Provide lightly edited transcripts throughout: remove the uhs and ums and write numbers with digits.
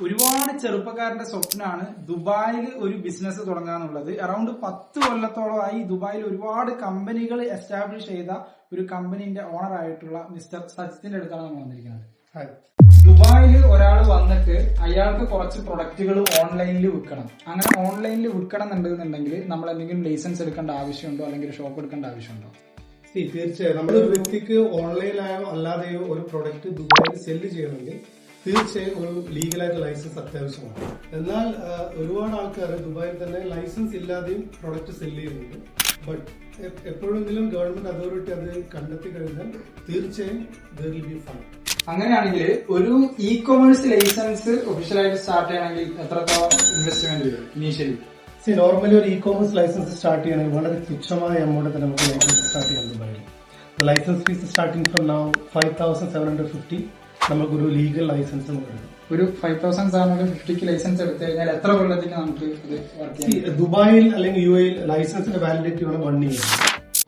ഒരുപാട് ചെറുപ്പക്കാരുടെ സ്വപ്നമാണ് ദുബായിൽ ഒരു ബിസിനസ് തുടങ്ങാന്നുള്ളത്. അറൌണ്ട് 10 കൊല്ലത്തോളമായി ദുബായിൽ ഒരുപാട് കമ്പനികൾ എസ്റ്റാബ്ലിഷ് ചെയ്ത ഒരു കമ്പനിന്റെ ഓണർ ആയിട്ടുള്ള മിസ്റ്റർ സജിത്തിന്റെ അടുത്താണ് നമ്മൾ വന്നിരിക്കുന്നത്. ദുബായിൽ ഒരാൾ വന്നിട്ട് അയാൾക്ക് കുറച്ച് പ്രൊഡക്റ്റുകൾ ഓൺലൈനിൽ വിൽക്കണം. അങ്ങനെ ഓൺലൈനിൽ വിൽക്കണം എന്നുണ്ടെന്നുണ്ടെങ്കിൽ നമ്മൾ എന്തെങ്കിലും ലൈസൻസ് എടുക്കേണ്ട ആവശ്യമുണ്ടോ, അല്ലെങ്കിൽ ഷോപ്പ് എടുക്കേണ്ട ആവശ്യമുണ്ടോ? തീർച്ചയായും നമ്മുടെ ഒരു വ്യക്തിക്ക് ഓൺലൈനിലായോ അല്ലാതെയോ ഒരു പ്രൊഡക്റ്റ് ദുബായിൽ സെല്ല് ചെയ്യണമെങ്കിൽ തീർച്ചയായും ഒരു ലീഗലായിട്ട് ലൈസൻസ് അത്യാവശ്യമാണ്. എന്നാൽ ഒരുപാട് ആൾക്കാർ ദുബായിൽ തന്നെ ലൈസൻസ് ഇല്ലാതെയും പ്രൊഡക്റ്റ് സെല്ല് ചെയ്യുന്നുണ്ട്. ബട്ട് എപ്പോഴെങ്കിലും ഗവൺമെന്റ് അതോറിറ്റി അത് കണ്ടെത്തി കഴിഞ്ഞാൽ തീർച്ചയായും there will be fine. അങ്ങനെയാണെങ്കിൽ ഒരു ഇ കൊമേഴ്സ് ലൈസൻസ് ഒഫീഷ്യലായിട്ട് സ്റ്റാർട്ട് ചെയ്യണമെങ്കിൽ എത്രത്തോളം ഇൻവെസ്റ്റ്മെന്റ് വരും ഇനീഷ്യലി? നോർമലി ഒരു ഇ കോമേഴ്സ് ലൈസൻസ് സ്റ്റാർട്ട് ചെയ്യണമെങ്കിൽ വളരെ തുച്ഛമായ എമൗണ്ട് തന്നെ നമുക്ക് ലൈസൻസ് സ്റ്റാർട്ട് ചെയ്യാൻ ദുബായിൽ. Licence fees starting from now 5,750 നമുക്കൊരു ലീഗൽ ലൈസൻസ് കിട്ടും. ഒരു 5,750 ലൈസൻസ് എടുത്തു കഴിഞ്ഞാൽ എത്ര കൊല്ലത്തേക്ക് നമുക്ക് ഇത് വർക്ക് ചെയ്യാം? ദുബായിൽ അല്ലെങ്കിൽ യു എയിൽ ലൈസൻസിന്റെ വാലിഡിറ്റി വേണം 1 year.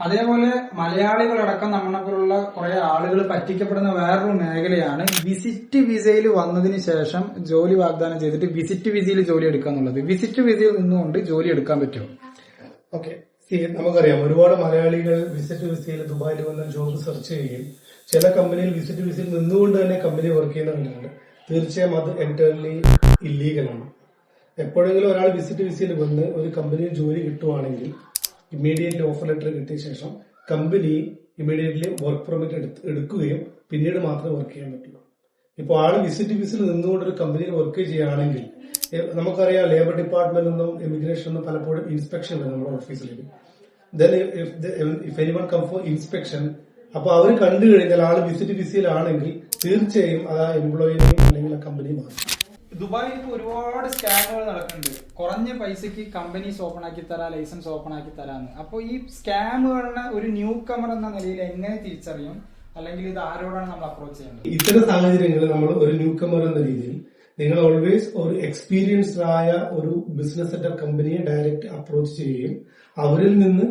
അതേപോലെ മലയാളികളടക്കം നമ്മളെ പോലുള്ള കുറെ ആളുകൾ പറ്റിക്കപ്പെടുന്ന വേറൊരു മേഖലയാണ് വിസിറ്റ് വിസയിൽ വന്നതിന് ശേഷം ജോലി വാഗ്ദാനം ചെയ്തിട്ട് വിസിറ്റ് വിസയിൽ ജോലി എടുക്കുക എന്നുള്ളത്. വിസിറ്റ് വിസയിൽ നിന്നുകൊണ്ട് ജോലി എടുക്കാൻ പറ്റുമോ? ഓക്കെ, നമുക്കറിയാം ഒരുപാട് മലയാളികൾ വിസിറ്റ് വിസയിൽ ദുബായിൽ വന്ന് ജോബ് സെർച്ച് ചെയ്യുകയും ചില കമ്പനിയിൽ വിസിറ്റ് വിസയിൽ നിന്നുകൊണ്ട് തന്നെ കമ്പനി വർക്ക് ചെയ്യുന്നവരുണ്ട്. തീർച്ചയായും അത് എൻറ്റയർലി ഇല്ലീഗലാണ്. എപ്പോഴെങ്കിലും ഒരാൾ വിസിറ്റ് വിസയിൽ വന്ന് ഒരു കമ്പനിയിൽ ജോലി കിട്ടുവാണെങ്കിൽ ഇമ്മീഡിയറ്റ്ലി ഓഫർ ലെറ്റർ കിട്ടിയ ശേഷം കമ്പനി ഇമ്മീഡിയറ്റ്ലി വർക്ക് പെർമിറ്റ് എടുക്കുകയും പിന്നീട് മാത്രമേ വർക്ക് ചെയ്യാൻ പറ്റുള്ളൂ. ഇപ്പോൾ ആൾ വിസിറ്റ് വിസയിൽ നിന്നുകൊണ്ട് ഒരു കമ്പനിയിൽ വർക്ക് ചെയ്യുകയാണെങ്കിൽ നമുക്കറിയാം ലേബർ ഡിപ്പാർട്ട്മെന്റിൽ നിന്നും ഇമിഗ്രേഷൻ നിന്നും പലപ്പോഴും ഇൻസ്പെക്ഷൻ വരും നമ്മുടെ ഓഫീസിലേക്ക്. Then if anyone come for inspection, അപ്പൊ അവർ കണ്ടു കഴിഞ്ഞാൽ ആള് വിസിറ്റ് വിസയിലാണെങ്കിൽ തീർച്ചയായും അത് ആ എംപ്ലോയിനെയും അല്ലെങ്കിൽ ആ കമ്പനിയും മാറും. ദുബായിൽ ഇപ്പോൾ ഒരുപാട് സ്കാമുകൾ നടക്കുന്നുണ്ട്. കുറഞ്ഞ പൈസക്ക് കമ്പനീസ് ഓപ്പൺ ആക്കി തരാം, ലൈസൻസ് ഓപ്പൺ ആക്കി തരാന്ന്. അപ്പോൾ ഈ സ്കാമുകളിനെ ഒരു ന്യൂ കമർ എന്ന നിലയിൽ എങ്ങനെ തിരിച്ചറിയും, അല്ലെങ്കിൽ ഇത് ആരോടാണ് നമ്മൾ അപ്രോച്ച് ചെയ്യേണ്ടത്? ഇത്തരം സാഹചര്യങ്ങളിൽ നമ്മൾ ഒരു ന്യൂ കമർ എന്ന രീതിയിൽ നിങ്ങൾ ഓൾവേസ് ഒരു എക്സ്പീരിയൻസ്ഡ് ആയ ഒരു ബിസിനസ് സെറ്റർ കമ്പനിയെ ഡയറക്റ്റ് അപ്രോച്ച് ചെയ്യുകയും അവരിൽ നിന്ന്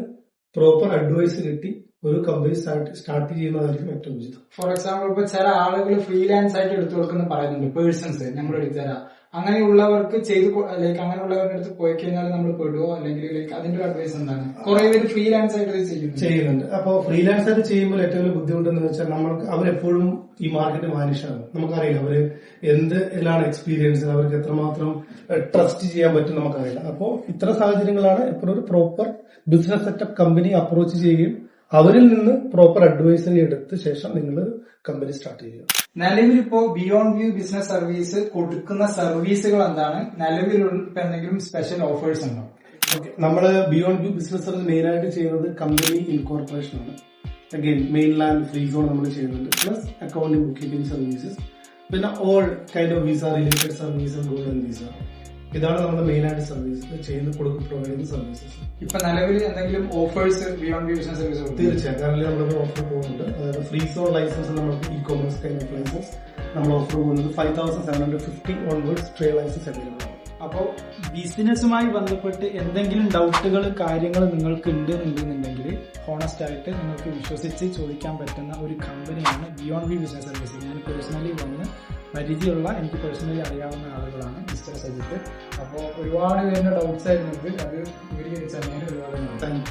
പ്രോപ്പർ അഡ്വൈസ് കിട്ടി ഒരു കമ്പനി സ്റ്റാർട്ട് ചെയ്യുന്നതായിരിക്കും ഏറ്റവും ഉചിതം. ഫോർ എക്സാമ്പിൾ ഇപ്പൊ ചില ആളുകൾ ഫ്രീലാൻസ് ആയിട്ട് എടുത്തു കൊടുക്കുന്ന പറയുന്നുണ്ട്, പേഴ്സൺസ് നമ്മൾ എടുത്തു തരാം. അങ്ങനെയുള്ളവർക്ക് ലൈക്ക് അങ്ങനെയുള്ളവരുടെ അടുത്ത് പോയി കഴിഞ്ഞാൽ നമ്മൾ പെടുവോ, അല്ലെങ്കിൽ ലൈക്ക് അതിന്റെ ഒരു അഡ്വൈസ് എന്താണ്? കുറെ പേര് ഫ്രീലാൻസ് ആയിട്ട് ചെയ്യുന്നുണ്ട്. അപ്പൊ ഫ്രീലാൻസ് ആയിട്ട് ചെയ്യുമ്പോൾ ഏറ്റവും വലിയ ബുദ്ധിമുട്ടെന്ന് വെച്ചാൽ നമ്മൾക്ക് അവരെപ്പോഴും ഈ മാർക്കറ്റ് വാനിഷാണ്. നമുക്കറിയില്ല അവര് എന്തിലാണ് എക്സ്പീരിയൻസ്, അവർക്ക് എത്രമാത്രം ട്രസ്റ്റ് ചെയ്യാൻ പറ്റും നമുക്കറിയില്ല. അപ്പോൾ ഇത്തരം സാഹചര്യങ്ങളാണ് എപ്പോഴും ഒരു proper business setup company approach ചെയ്യുകയും അവരിൽ നിന്ന് പ്രോപ്പർ അഡ്വൈസറി എടുത്ത ശേഷം നിങ്ങൾ കമ്പനി സ്റ്റാർട്ട് ചെയ്യുക. നിലവിൽ ഇപ്പോ ബിയോണ്ട് വ്യൂ ബിസിനസ് സർവീസ് കൊടുക്കുന്ന സർവീസുകൾ എന്താണ്? നിലവിലുള്ള എന്തെങ്കിലും സ്പെഷ്യൽ ഓഫേഴ്സ് ഉണ്ടോ? ഓക്കെ, നമ്മള് beyond view business service main ആയിട്ട് ചെയ്യുന്നത് കമ്പനി ഇൻകോർപ്പറേഷൻ ആണ്. അഗൈൻ മെയിൻലാൻഡ് ഫ്രീ സോൺ നമ്മൾ ചെയ്യുന്നുണ്ട്, plus accounting book keeping services, പിന്നെ all kind of visa related services, golden visa. ഇതാണ് നമ്മുടെ മെയിൻ ആയിട്ട് സർവീസ് പ്രൊവൈഡ് ചെയ്യുന്ന സർവീസസ്. ഇപ്പൊ നിലവിൽ എന്തെങ്കിലും offers beyond view business service? തീർച്ചയായും കാരണം നമ്മളൊരു ഓഫർ പോകുന്നുണ്ട്. അതായത് ഫ്രീ സോൺ ലൈസൻസ് നമുക്ക് e commerce kind of licence നമ്മൾ ഓഫർ പോകുന്നത് 5,750 ഓൺവേർഡ്സ് ട്രേഡ് ലൈസൻസ് അവൈലബിൾ ആണ്. അപ്പോൾ ബിസിനസ്സുമായി ബന്ധപ്പെട്ട് എന്തെങ്കിലും ഡൗട്ടുകൾ കാര്യങ്ങൾ നിങ്ങൾക്ക് ഉണ്ടെന്നുണ്ടെങ്കിൽ ഹോണസ്റ്റ് ആയിട്ട് നിങ്ങൾക്ക് വിശ്വസിച്ച് ചോദിക്കാൻ പറ്റുന്ന ഒരു കമ്പനിയാണ് ബിയോണ്ട് വ്യൂ ബിസിനസ് സർവീസ്. ഞാൻ പേഴ്സണലി വന്ന് പരിചയമുള്ള, എനിക്ക് പേഴ്സണലി അറിയാവുന്ന ആളുകളാണ് മിസ്റ്റർ സജിത്ത്. അപ്പോൾ ഒരുപാട് പേരുടെ ഡൗട്ട്സ് ആയിരുന്നു ഇത്. അത് വിവരിച്ചറിഞ്ഞാൽ ഒരുപാട് താങ്ക്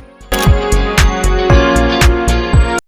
യു.